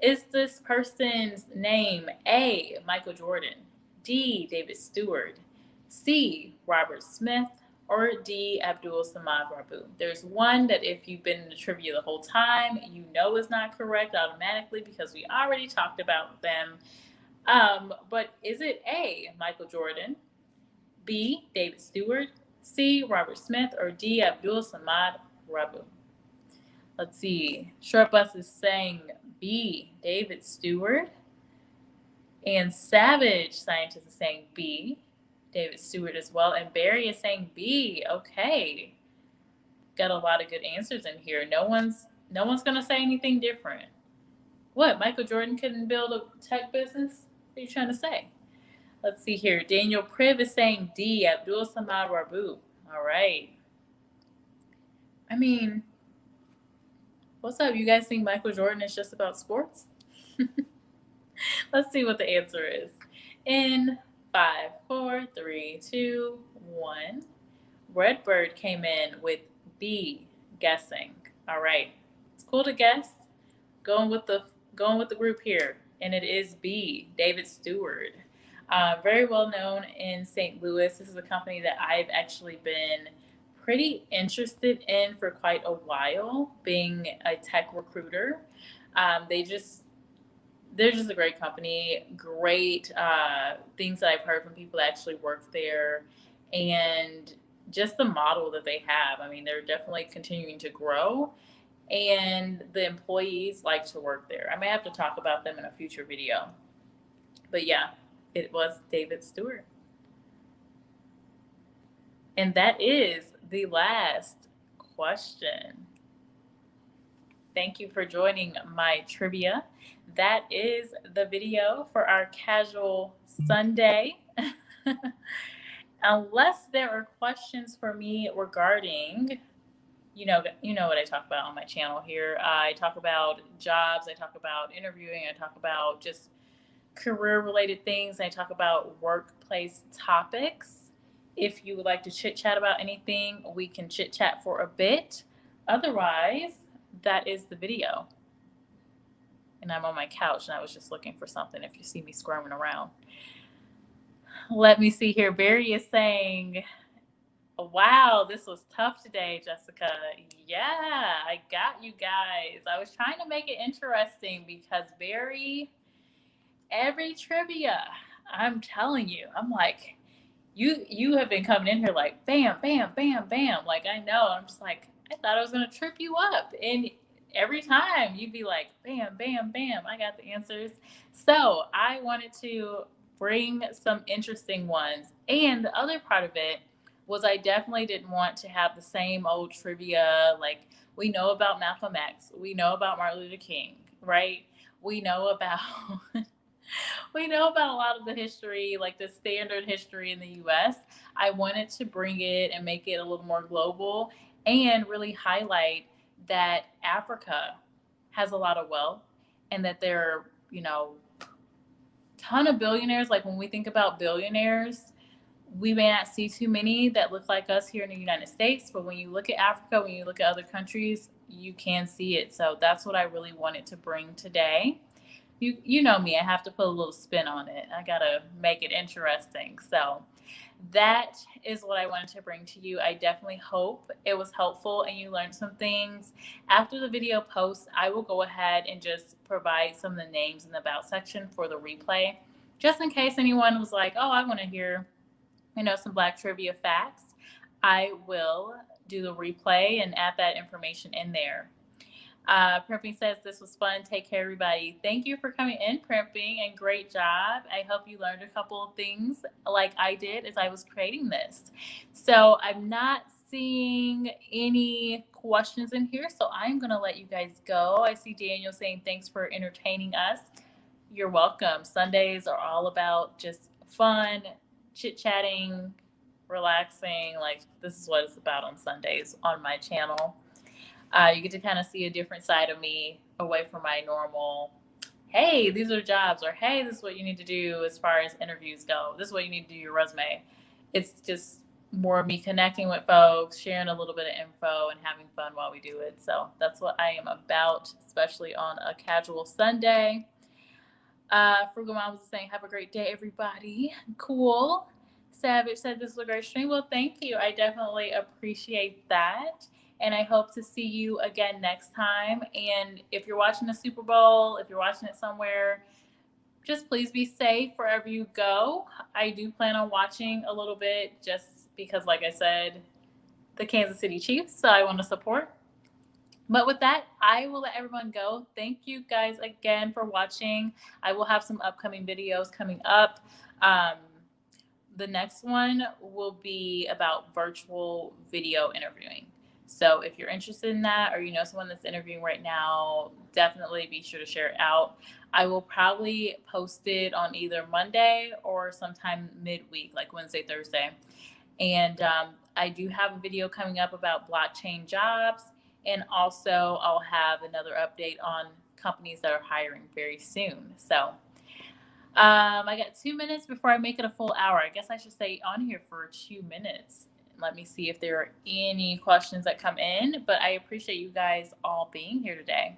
Is this person's name A, Michael Jordan, D, David Stewart, C, Robert Smith, or D, Abdul Samad Rabu? There's one that if you've been in the trivia the whole time, you know is not correct automatically because we already talked about them. But is it A, Michael Jordan, B, David Stewart, C, Robert Smith, or D, Abdul Samad Rabu? Let's see. Short Bus is saying B, David Stewart. And Savage Scientist is saying B, David Stewart as well. And Barry is saying B. Okay. Got a lot of good answers in here. No one's going to say anything different. What? Michael Jordan couldn't build a tech business? What are you trying to say? Let's see here. Daniel Priv is saying D, Abdul Samad Rabu. All right. I mean, what's up? You guys think Michael Jordan is just about sports? Let's see what the answer is. In 5, 4, 3, 2, 1. Redbird came in with B, guessing. All right. It's cool to guess. Going with the group here. And it is B, David Stewart. Very well known in St. Louis. This is a company that I've actually been pretty interested in for quite a while, being a tech recruiter. They're just a great company, great things that I've heard from people that actually work there, and just the model that they have. I mean, they're definitely continuing to grow, and the employees like to work there. I may have to talk about them in a future video. But yeah, it was David Stewart. And that is the last question. Thank you for joining my trivia. That is the video for our casual Sunday. unless there are questions for me regarding, you know what I talk about on my channel here. I talk about jobs, I talk about interviewing, I talk about just career related things, I talk about workplace topics. If you would like to chit chat about anything, we can chit chat for a bit. Otherwise, that is the video. And I'm on my couch and I was just looking for something if you see me squirming around. Let me see here. Barry is saying, wow, this was tough today, Jessica. Yeah, I got you guys. I was trying to make it interesting because Barry, every trivia, I'm telling you, I'm like, you have been coming in here like bam, bam, bam, bam. Like I know. I'm just like, I thought I was gonna trip you up. And every time you'd be like, bam, bam, bam, I got the answers. So I wanted to bring some interesting ones. And the other part of it was I definitely didn't want to have the same old trivia. Like we know about Malcolm X, we know about Martin Luther King, right? We know about we know about a lot of the history, like the standard history in the US. I wanted to bring it and make it a little more global and really highlight that Africa has a lot of wealth and that there are, ton of billionaires. Like when we think about billionaires, we may not see too many that look like us here in the United States, but when you look at Africa, when you look at other countries, you can see it. So that's what I really wanted to bring today. You know me, I have to put a little spin on it. I gotta make it interesting. So that is what I wanted to bring to you. I definitely hope it was helpful and you learned some things. After the video posts, I will go ahead and just provide some of the names in the about section for the replay, just in case anyone was like, oh, I want to hear, some Black trivia facts. I will do the replay and add that information in there. Primping says this was fun. Take care, everybody. Thank you for coming in, Primping, and great job. I hope you learned a couple of things like I did as I was creating this. So I'm not seeing any questions in here, so I'm going to let you guys go. I see Daniel saying thanks for entertaining us. You're welcome. Sundays are all about just fun, chit-chatting, relaxing. Like this is what it's about on Sundays on my channel. You get to kind of see a different side of me away from my normal, hey, these are jobs, or hey, this is what you need to do as far as interviews go. This is what you need to do your resume. It's just more of me connecting with folks, sharing a little bit of info, and having fun while we do it. So that's what I am about, especially on a casual Sunday. Frugal Mom was saying, have a great day, everybody. Cool. Savage said this was a great stream. Well, thank you. I definitely appreciate that. And I hope to see you again next time. And if you're watching the Super Bowl, if you're watching it somewhere, just please be safe wherever you go. I do plan on watching a little bit just because, like I said, the Kansas City Chiefs, so I want to support. But with that, I will let everyone go. Thank you guys again for watching. I will have some upcoming videos coming up. The next one will be about virtual video interviewing. So if you're interested in that, or you know someone that's interviewing right now, definitely be sure to share it out. I will probably post it on either Monday or sometime midweek, like Wednesday, Thursday. And I do have a video coming up about blockchain jobs. And also I'll have another update on companies that are hiring very soon. So I got 2 minutes before I make it a full hour. I guess I should stay on here for 2 minutes. Let me see if there are any questions that come in, but I appreciate you guys all being here today.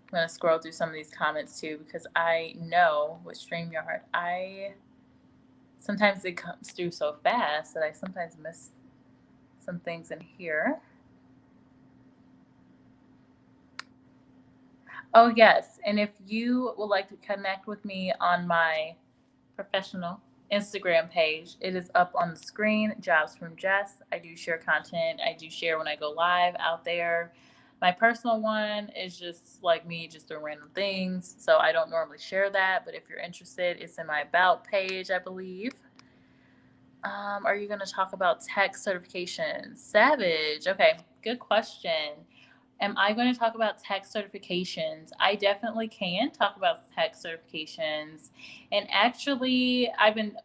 I'm going to scroll through some of these comments too, because I know with StreamYard, sometimes it comes through so fast that I sometimes miss some things in here. Oh, yes. And if you would like to connect with me on my professional Instagram page, it is up on the screen, Jobs from Jess. I do share content. I do share when I go live out there. My personal one is just like me, just doing random things. So I don't normally share that, but if you're interested, it's in my About page, I believe. Are you going to talk about tech certifications? Savage. Okay, good question. Am I going to talk about tech certifications? I definitely can talk about tech certifications. And actually, I've been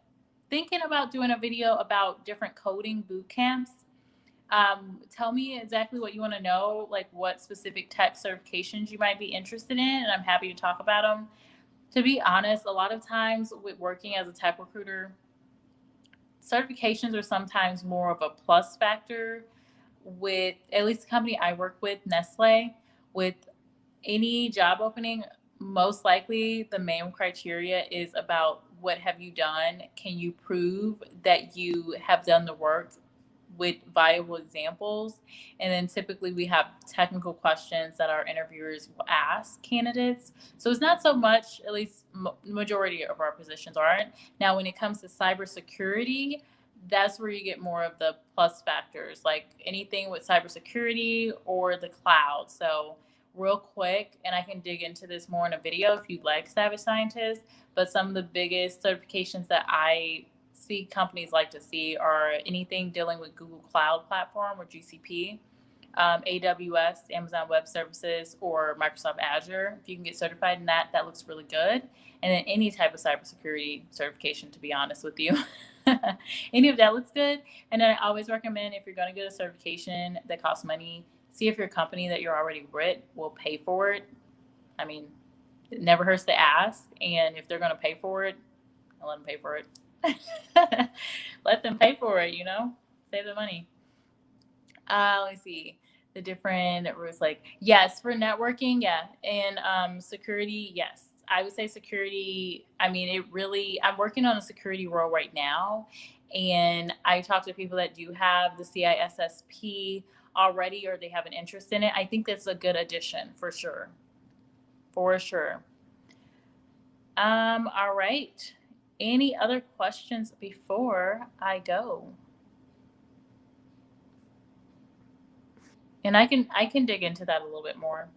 thinking about doing a video about different coding boot camps. Tell me exactly what you want to know, like what specific tech certifications you might be interested in, and I'm happy to talk about them. To be honest, a lot of times with working as a tech recruiter, certifications are sometimes more of a plus factor with at least the company I work with, Nestle, with any job opening. Most likely the main criteria is about what have you done? Can you prove that you have done the work with viable examples? And then typically we have technical questions that our interviewers will ask candidates. So it's not so much, at least majority of our positions aren't. Now, when it comes to cybersecurity, that's where you get more of the plus factors, like anything with cybersecurity or the cloud. So real quick, and I can dig into this more in a video if you'd like, Savage Scientist, but some of the biggest certifications that I see companies like to see are anything dealing with Google Cloud Platform or GCP, AWS, Amazon Web Services, or Microsoft Azure. If you can get certified in that, that looks really good. And then any type of cybersecurity certification, to be honest with you. Any of that looks good. And then I always recommend, if you're going to get a certification that costs money, see if your company that you're already with will pay for it. I mean, it never hurts to ask. And if they're going to pay for it, I'll let them pay for it. Let them pay for it, you know, save the money. Let me see the different rules. Like, yes, for networking, yeah, and security, yes. I would say security. I mean, it really. I'm working on a security role right now, and I talk to people that do have the CISSP already, or they have an interest in it. I think that's a good addition for sure. For sure. All right. Any other questions before I go? And I can dig into that a little bit more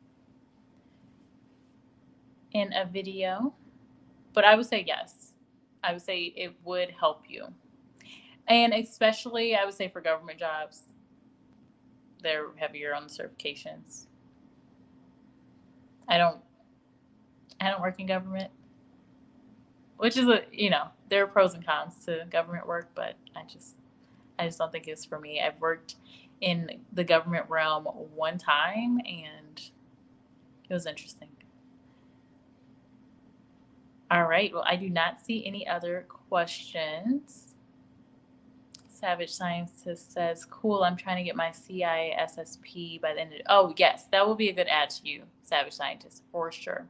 in a video, but I would say yes. I would say it would help you. And especially I would say for government jobs, they're heavier on the certifications. I don't work in government, which is there are pros and cons to government work, but I just don't think it's for me. I've worked in the government realm one time and it was interesting. All right. Well, I do not see any other questions. Savage Scientist says, cool, I'm trying to get my CISSP by the end of oh, yes, that will be a good add to you, Savage Scientist, for sure.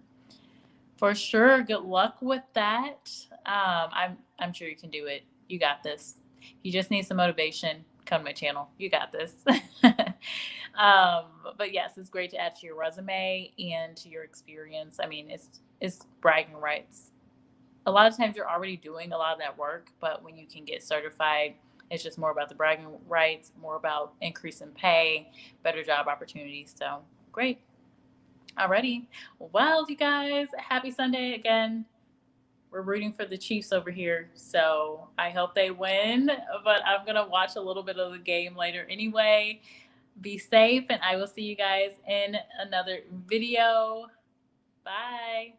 For sure. Good luck with that. I'm sure you can do it. You got this. You just need some motivation. Come to my channel. You got this. But yes, it's great to add to your resume and to your experience. I mean, it's bragging rights. A lot of times you're already doing a lot of that work, but when you can get certified, it's just more about the bragging rights, more about increase in pay, better job opportunities. So great. Alrighty. Well, you guys, happy Sunday again. We're rooting for the Chiefs over here, so I hope they win, but I'm going to watch a little bit of the game later anyway. Be safe, and I will see you guys in another video. Bye.